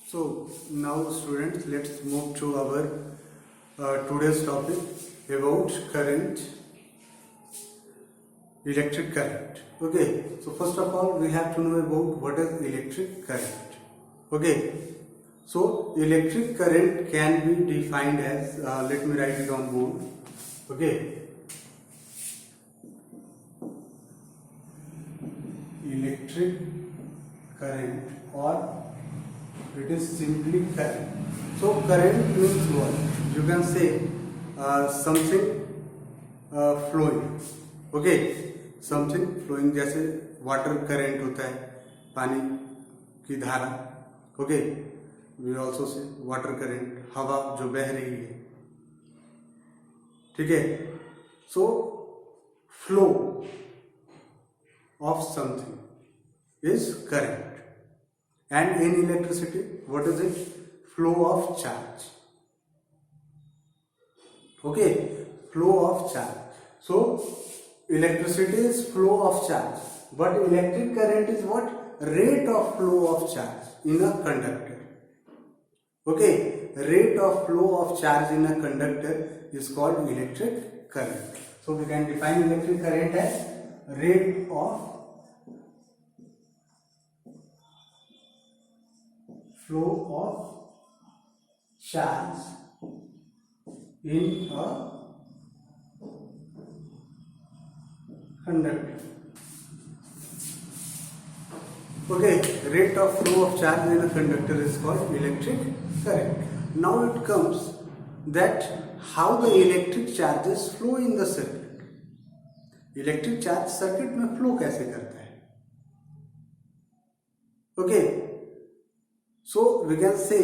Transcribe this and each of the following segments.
So now students, let's move to our today's topic about current, electric current. Okay, so first of all we have to know about what is electric current. Okay, so electric current can be defined as, let me write it on board. Okay, electric current, or it is simply current. So current means what? You can say something flowing. Okay, something flowing, जैसे water current होता है, पानी की धारा. Okay, we also say water current, हवा जो बह रही है. ठीक है, so flow of something is current. And in electricity, what is it? Flow of charge. Okay, flow of charge. So electricity is flow of charge, but electric current is what? Rate of flow of charge in a conductor. Okay, rate of flow of charge in a conductor is called electric current. So we can define electric current as rate of flow of charge in a conductor. Okay, rate of flow of charge in a conductor is called electric current. Now it comes that how the electric charges flow in the circuit. Electric charge circuit में flow कैसे करता है. Okay, so we can say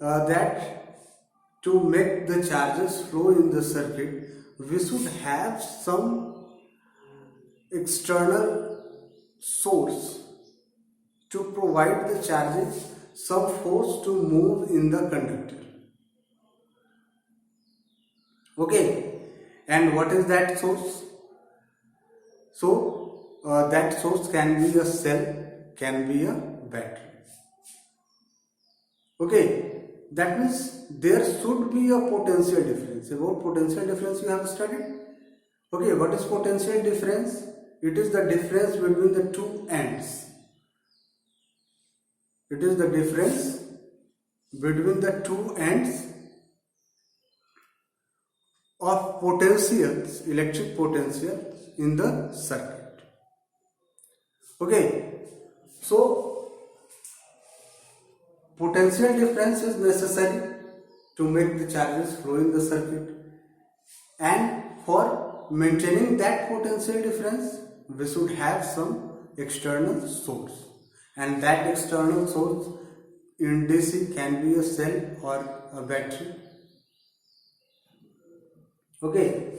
that to make the charges flow in the circuit we should have some external source to provide the charges some force to move in the conductor. Okay, and what is that source? So that source can be a cell, can be a battery. Okay, that means there should be a potential difference. About potential difference you have studied. Okay, what is potential difference? It is the difference between the two ends. It is the difference between the two ends of potentials, electric potentials in the circuit. Okay, so potential difference is necessary to make the charges flow in the circuit, and for maintaining that potential difference we should have some external source, and that external source in DC can be a cell or a battery. Okay,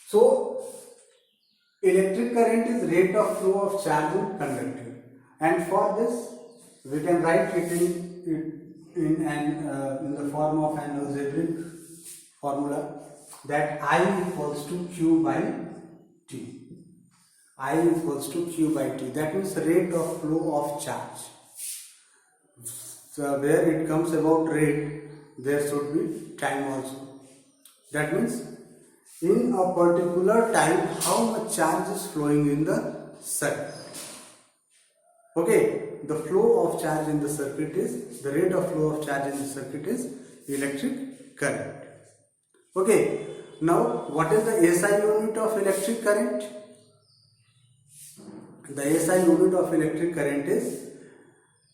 so electric current is rate of flow of charge in conductor, and for this we can write it in the form of an algebraic formula, that I equals to Q by T. I equals to Q by T. That means rate of flow of charge. So where it comes about rate, there should be time also. That means in a particular time how much charge is flowing in the circuit. Okay, the flow of charge in the circuit is, the rate of flow of charge in the circuit is electric current. Okay, now what is the SI unit of electric current? The SI unit of electric current is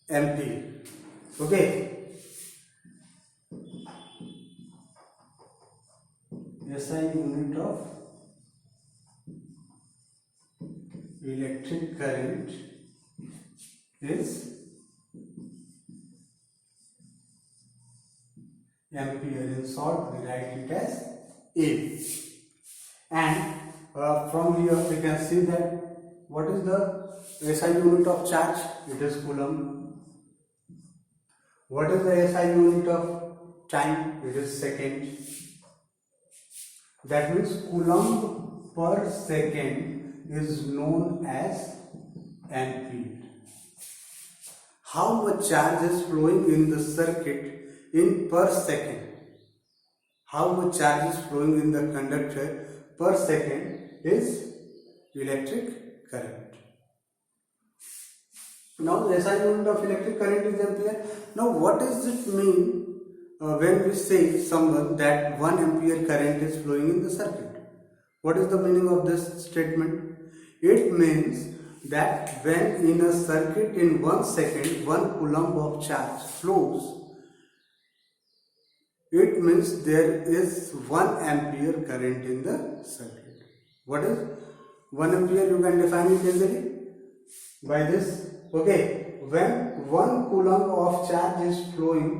ampere. Okay, SI unit of electric current is ampere. In short, we write it as A. And from here we can see that what is the SI unit of charge? It is coulomb. What is the SI unit of time? It is second. That means coulomb per second is known as ampere. how much charge is flowing in the circuit in per second. How much charge is flowing in the conductor per second is electric current. Now the SI unit of electric current is ampere. Now what does it mean when we say someone that 1 ampere current is flowing in the circuit? What is the meaning of this statement? It means that when in a circuit in 1 second 1 coulomb of charge flows, it means there is 1 ampere current in the circuit. What is 1 ampere? You can define it easily by this. Okay, when 1 coulomb of charge is flowing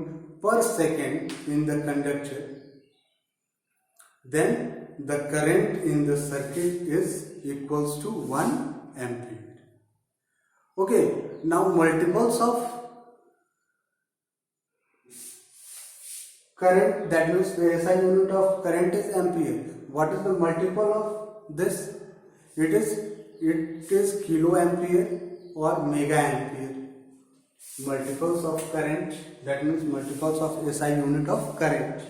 per second in the conductor, then the current in the circuit is equals to 1 ampere. Okay, now multiples of current, that means the SI unit of current is ampere. What is the multiple of this? It is kilo ampere or mega ampere. Multiples of current, that means multiples of SI unit of current.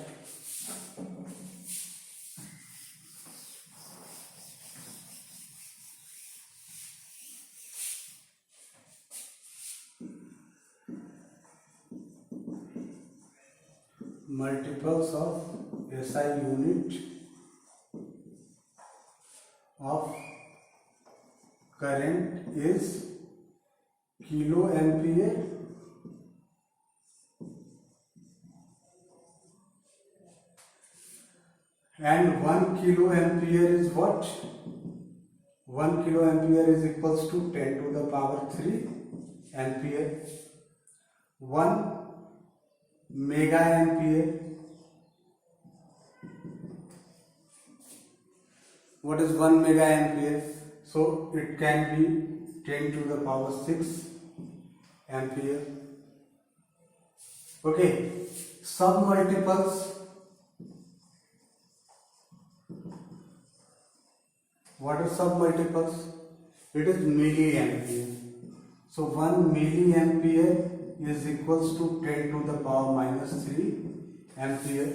Multiples of SI unit of current is kilo ampere and 1 kilo ampere is what? 1 kilo ampere is equals to 10 to the power 3 ampere. 1 mega ampere, what is 1 mega ampere? So it can be 10 to the power 6 ampere. Okay, submultiples. What is submultiples? It is milliampere. So 1 milliampere is equals to 10 to the power minus 3 ampere.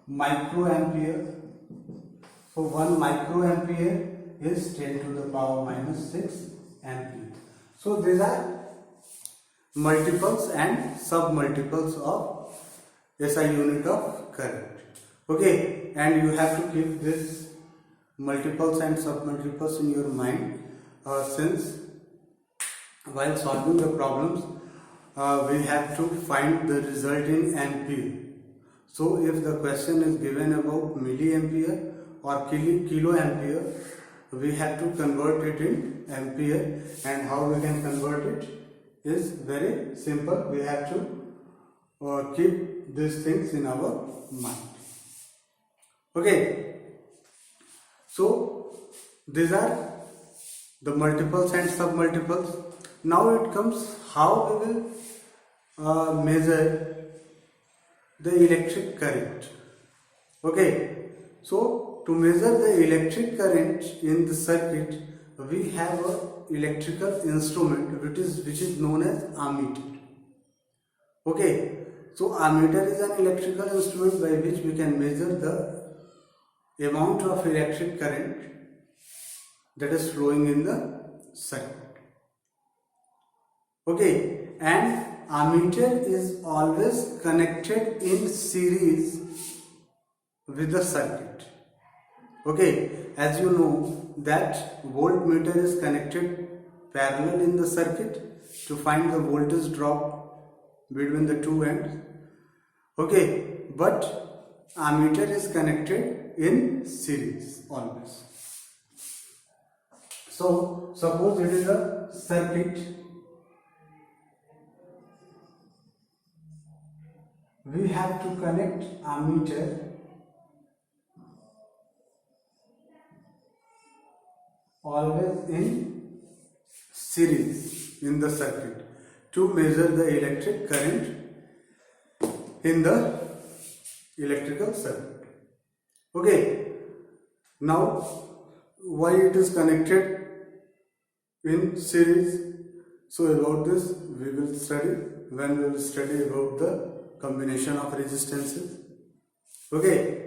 Microampere. So 1 microampere is 10 to the power minus 6 ampere. So these are multiples and submultiples of SI unit of current. Okay, and you have to keep this multiples and submultiples in your mind since while solving the problems we have to find the result in ampere. So if the question is given about milliampere or kilo ampere, we have to convert it in ampere, and how we can convert it is very simple. We have to keep these things in our mind. Okay, so these are the multiples and submultiples. Now it comes how we will measure the electric current. Okay, so to measure the electric current in the circuit, we have a electrical instrument which is known as ammeter. Okay, so ammeter is an electrical instrument by which we can measure the amount of electric current that is flowing in the circuit. Okay, and ammeter is always connected in series with the circuit. Okay, as you know that voltmeter is connected parallel in the circuit to find the voltage drop between the two ends. Okay, but ammeter is connected in series always. So suppose it is a circuit, we have to connect ammeter always in series in the circuit to measure the electric current in the electrical circuit. Okay, now why it is connected in series? So about this we will study when we will study about the combination of resistances. Okay.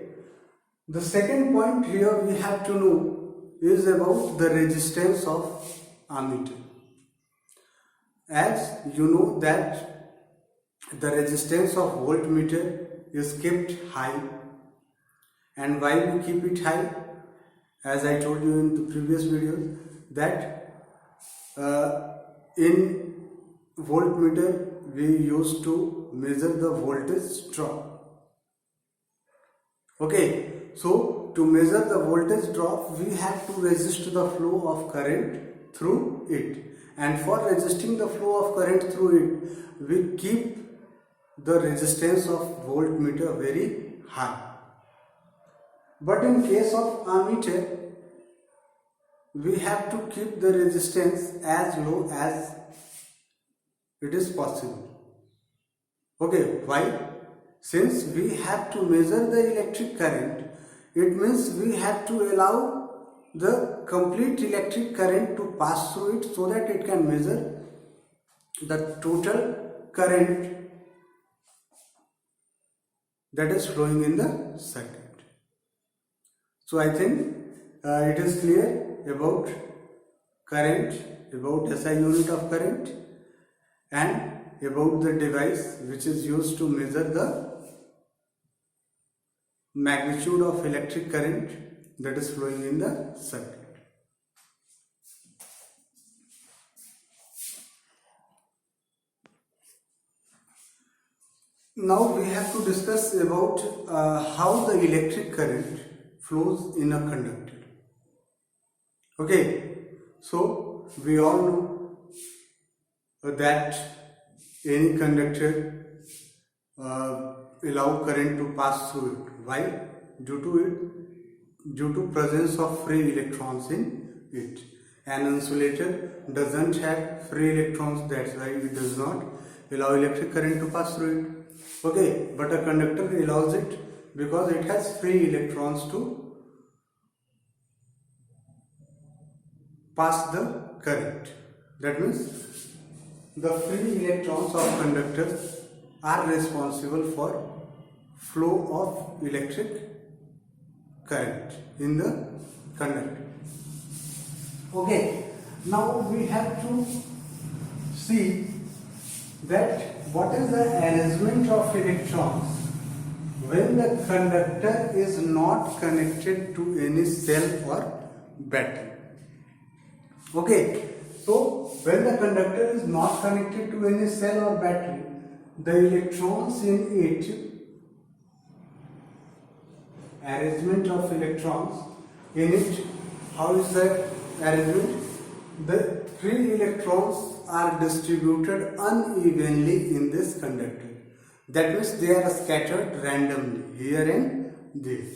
The second point here we have to know is about the resistance of ammeter. As you know that the resistance of voltmeter is kept high, and why we keep it high, as I told you in the previous videos, that in voltmeter we used to measure the voltage drop. Okay, so to measure the voltage drop we have to resist the flow of current through it, and for resisting the flow of current through it we keep the resistance of voltmeter very high. But in case of ammeter we have to keep the resistance as low as it is possible. Okay, why? Since we have to measure the electric current, it means we have to allow the complete electric current to pass through it so that it can measure the total current that is flowing in the circuit. So I think it is clear about current, about SI unit of current, and about the device which is used to measure the magnitude of electric current that is flowing in the circuit. Now we have to discuss about how the electric current flows in a conductor. Okay, so we all know that any conductor allow current to pass through it. Why? Due to presence of free electrons in it. An insulator doesn't have free electrons, that's why it does not allow electric current to pass through it. Okay, but a conductor allows it because it has free electrons to pass the current. That means the free electrons of conductors are responsible for flow of electric current in the conductor. Okay, now we have to see that what is the arrangement of electrons when the conductor is not connected to any cell or battery. Okay, so when the conductor is not connected to any cell or battery, the electrons in it, arrangement of electrons in it, how is that arrangement? The free electrons are distributed unevenly in this conductor. That means they are scattered randomly here and there.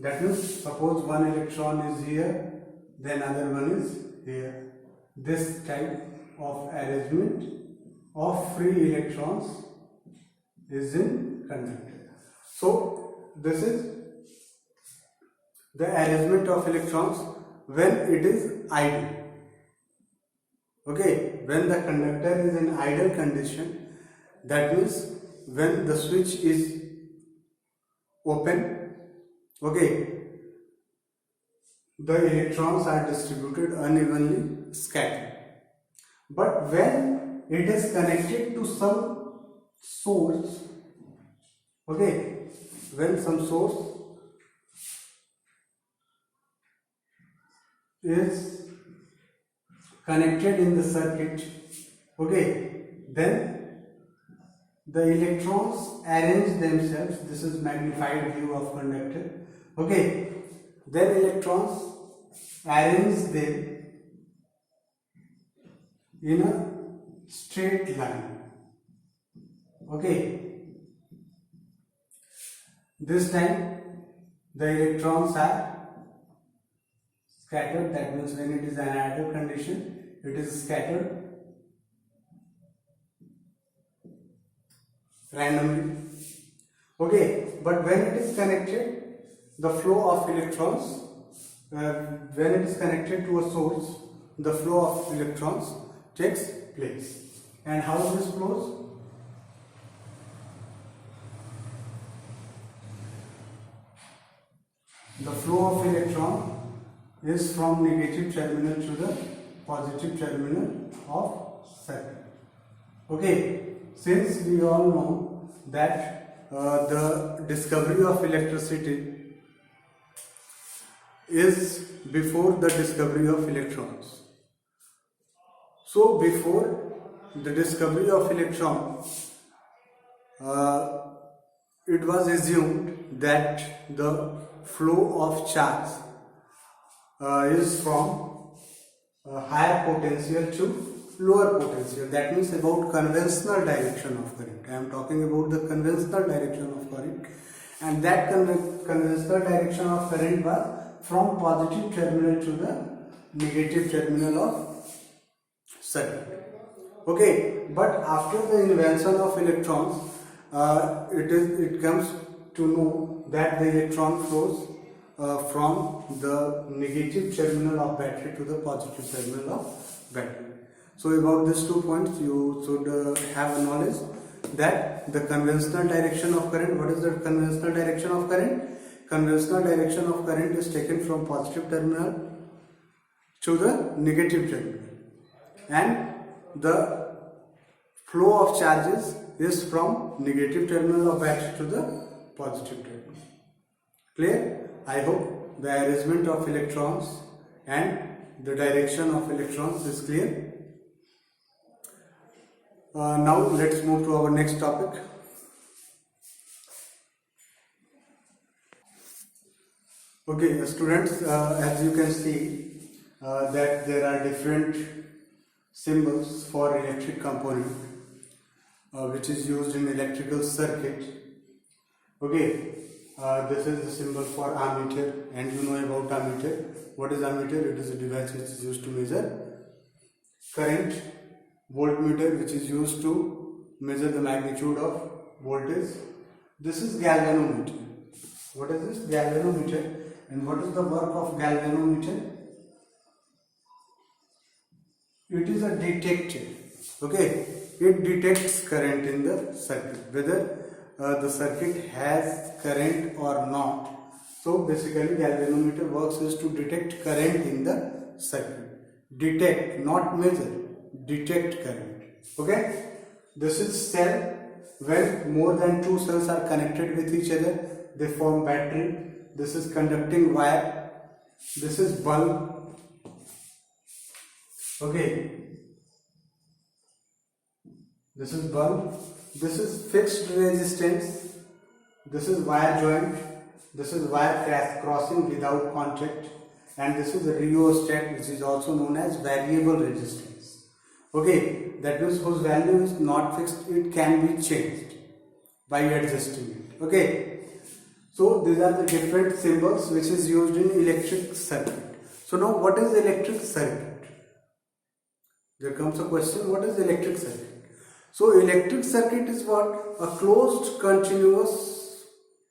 That means suppose one electron is here, then other one is here. This type of arrangement of free electrons is in conductor. So this is the arrangement of electrons when it is idle. Okay, when the conductor is in idle condition, that means when the switch is open, okay, the electrons are distributed unevenly, scattered. But when it is connected to some source, okay, when some source is connected in the circuit, okay, then the electrons arrange themselves. This is magnified view of conductor. Okay, then electrons arrange them in a straight line. Okay, this time the electrons are scattered. That means when it is an idle condition, it is scattered randomly. Okay, but when it is connected, the flow of electrons, when it is connected to a source, the flow of electrons takes place. And how this flows? The flow of electron is from negative terminal to the positive terminal of circuit. Okay, since we all know that the discovery of electricity is before the discovery of electrons. So before the discovery of electron, it was assumed that the flow of charge is from higher potential to lower potential. That means about conventional direction of current. I am talking about the conventional direction of current, and that conventional direction of current was from positive terminal to the negative terminal of circuit. Okay, but after the invention of electrons, it comes to know that the electron flows from the negative terminal of battery to the positive terminal of battery. So about these 2 points you should have knowledge that the conventional direction of current. What is the conventional direction of current? Conventional direction of current is taken from positive terminal to the negative terminal, and the flow of charges is from negative terminal of battery to the positive terminal. Clear? I hope the arrangement of electrons and the direction of electrons is clear. Now let's move to our next topic. Okay, students, as you can see that there are different symbols for electric component which is used in electrical circuit. Okay, this is the symbol for ammeter, and you know about ammeter. What is ammeter? It is a device which is used to measure current. Voltmeter, which is used to measure the magnitude of voltage. This is galvanometer. What is this? Galvanometer. And what is the work of galvanometer? It is a detector. Okay, it detects current in the circuit, whether the circuit has current or not. So basically galvanometer works is to detect current in the circuit. Detect, not measure. Detect current. Okay, this is cell. When more than two cells are connected with each other, they form battery. This is conducting wire. This is bulb. Okay, this is bulb. This is fixed resistance. This is wire joint. This is wire crossing without contact, and this is a rheostat, which is also known as variable resistance. Okay, that means whose value is not fixed, it can be changed by adjusting it. Okay, so these are the different symbols which is used in electric circuit. So now what is electric circuit? There comes a question, what is electric circuit? So electric circuit is what? A closed continuous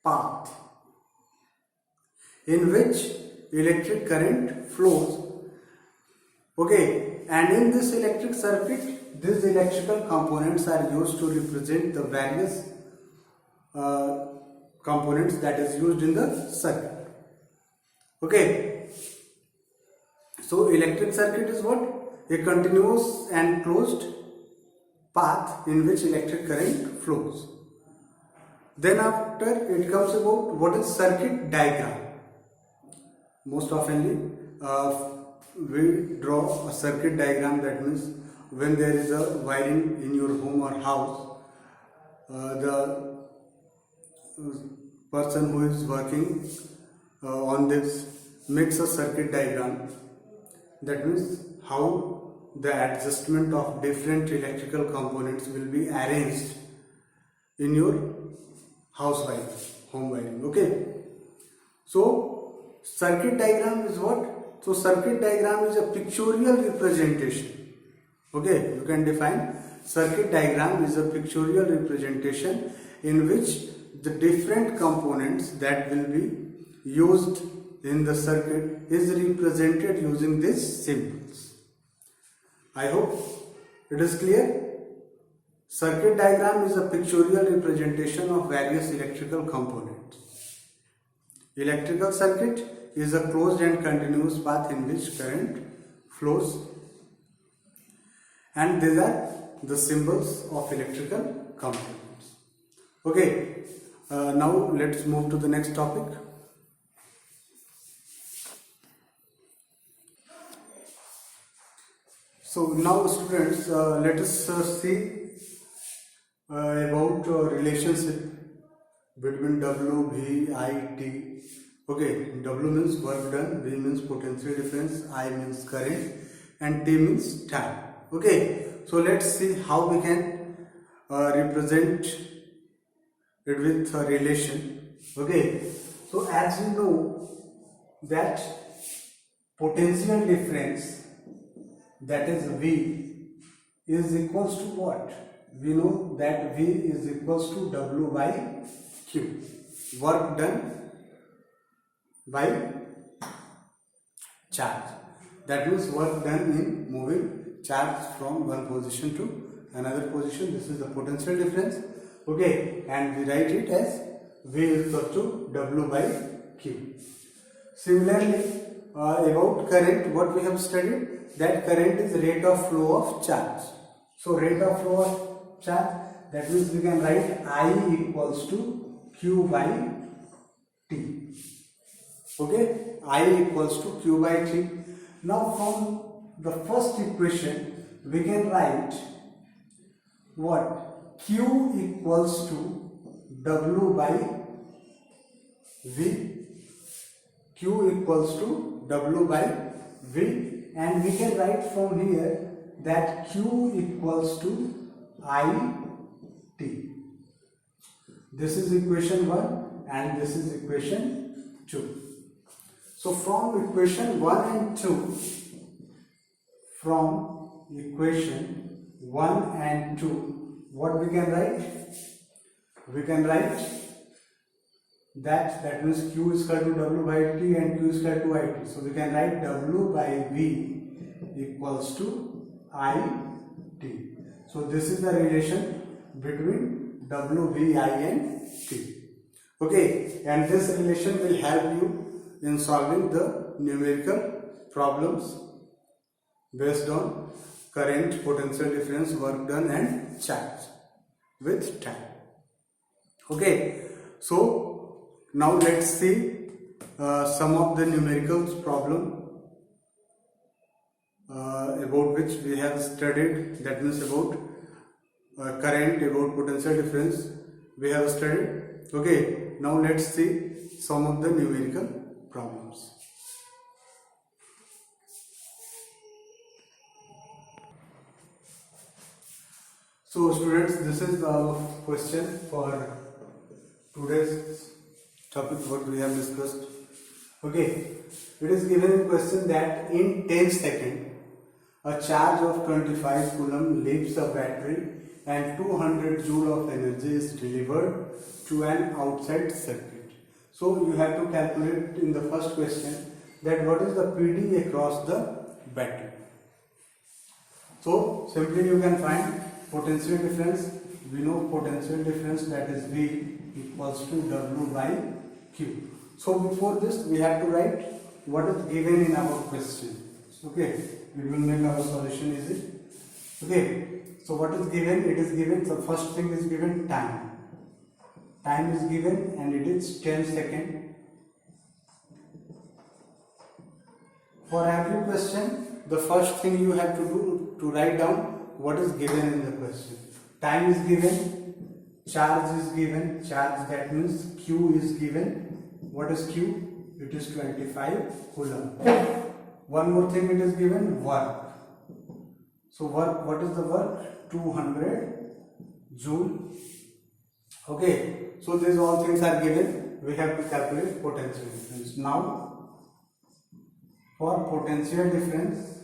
path in which electric current flows. Okay, and in this electric circuit, these electrical components are used to represent the various components that is used in the circuit. Okay, so electric circuit is what? A continuous and closed path in which electric current flows. Then after it comes about what is circuit diagram. Most oftenly we draw a circuit diagram. That means when there is a wiring in your home or house, the person who is working on this makes a circuit diagram. That means how the adjustment of different electrical components will be arranged in your house wiring, home wiring. Okay, so circuit diagram is what? So circuit diagram is a pictorial representation. Okay, you can define circuit diagram is a pictorial representation in which the different components that will be used in the circuit is represented using these symbols. I hope It is clear? Circuit diagram is a pictorial representation of various electrical components. Electrical circuit is a closed and continuous path in which current flows, and these are the symbols of electrical components. Okay, now let's move to the next topic. So now students, let us see about relationship between W, V, I, T. Okay, W means work done, V means potential difference, I means current, and T means time. Okay, so let's see how we can represent it with a relation. Okay, so as we know that potential difference, that is V, is equals to what? We know that V is equals to W by Q, work done by charge. That means work done in moving charge from one position to another position. This is the potential difference. Okay, and we write it as V is equal to W by Q. Similarly, about current, what we have studied, that current is rate of flow of charge. So rate of flow of charge, that means we can write I equals to Q by T. Okay, I equals to Q by T. Now from the first equation we can write what? Q equals to W by V. Q equals to W by V, and we can write from here that Q equals to I T. This is equation 1 and this is equation 2. So from equation 1 and 2, from equation 1 and 2, what we can write? We can write that means Q is equal to W by T and Q is equal to IT. So we can write W by V equals to IT. So this is the relation between W, V, I and T. Okay, and this relation will help you in solving the numerical problems based on current, potential difference, work done and charge with time. Okay, so now let's see some of the numerical problem about which we have studied, that means about current, about potential difference we have studied. Okay, now let's see some of the numerical problems. So students, this is the question for today's topic what we have discussed. Okay, it is given in question that in 10 seconds a charge of 25 coulomb leaves a battery and 200 joule of energy is delivered to an outside circuit. So you have to calculate in the first question that what is the PD across the battery. So simply you can find potential difference. We know potential difference, that is V equals to W by Q. So before this we have to write what is given in our question. Okay, it will make our solution easy. Okay, so what is given? It is given, the first thing is given time. Time is given and it is 10 seconds. For every question, the first thing you have to do to write down what is given in the question. Time is given, charge is given, charge, that means Q is given. What is Q? It is 25 coulomb. One more thing it is given, work. So work, what is the work? 200 joule. Okay, so these all things are given. We have to calculate potential difference. Now for potential difference,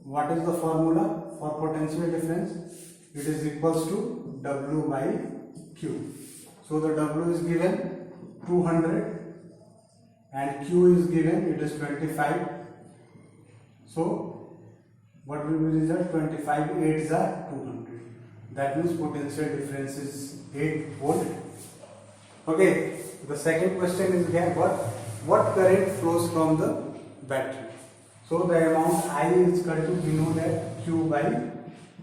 what is the formula for potential difference? It is equals to W by Q. So the W is given 200 and Q is given, it is 25. So what will be result? 25 8s are 200. That means potential difference is 8 volt. Okay, the second question is again what current flows from the battery? So the amount I is equal to, we know that Q by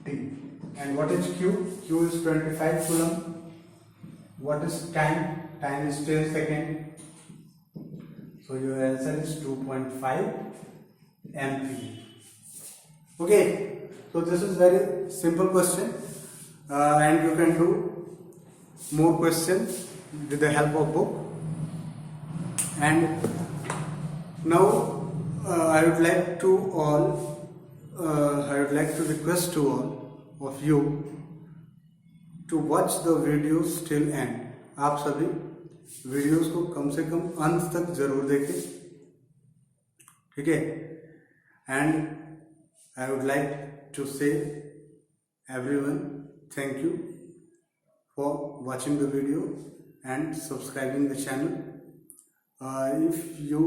T. And what is Q? Q is 25 coulomb. What is time? Time is 10 seconds. So your answer is 2.5 ampere. Okay, so this is very simple question, and you can do more questions with the help of book. And now I would like to request to all of you to watch the videos till end. आप सभी videos को कम से कम अंत तक जरूर देखें, ठीक है? And I would like to say everyone thank you for watching the video and subscribing the channel. If you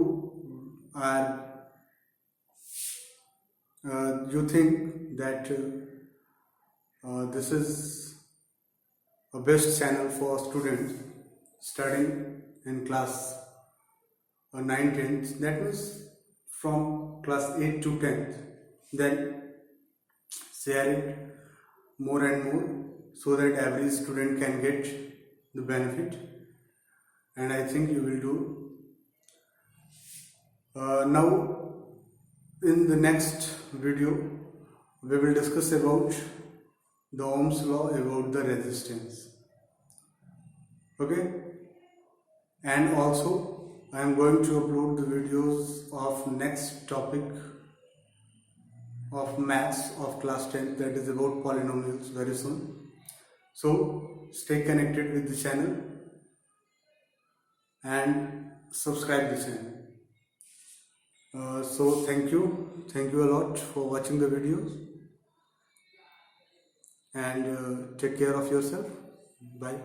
are you think that this is a best channel for students studying in class 9-10th, that means from class 8 to 10th, then share it more and more so that every student can get the benefit, and I think you will do. Now in the next video we will discuss about the Ohm's law, about the resistance. Okay, and also I am going to upload the videos of next topic of maths of class 10, that is about polynomials, very soon. So stay connected with the channel and subscribe the channel. So thank you a lot for watching the videos, and take care of yourself. Bye.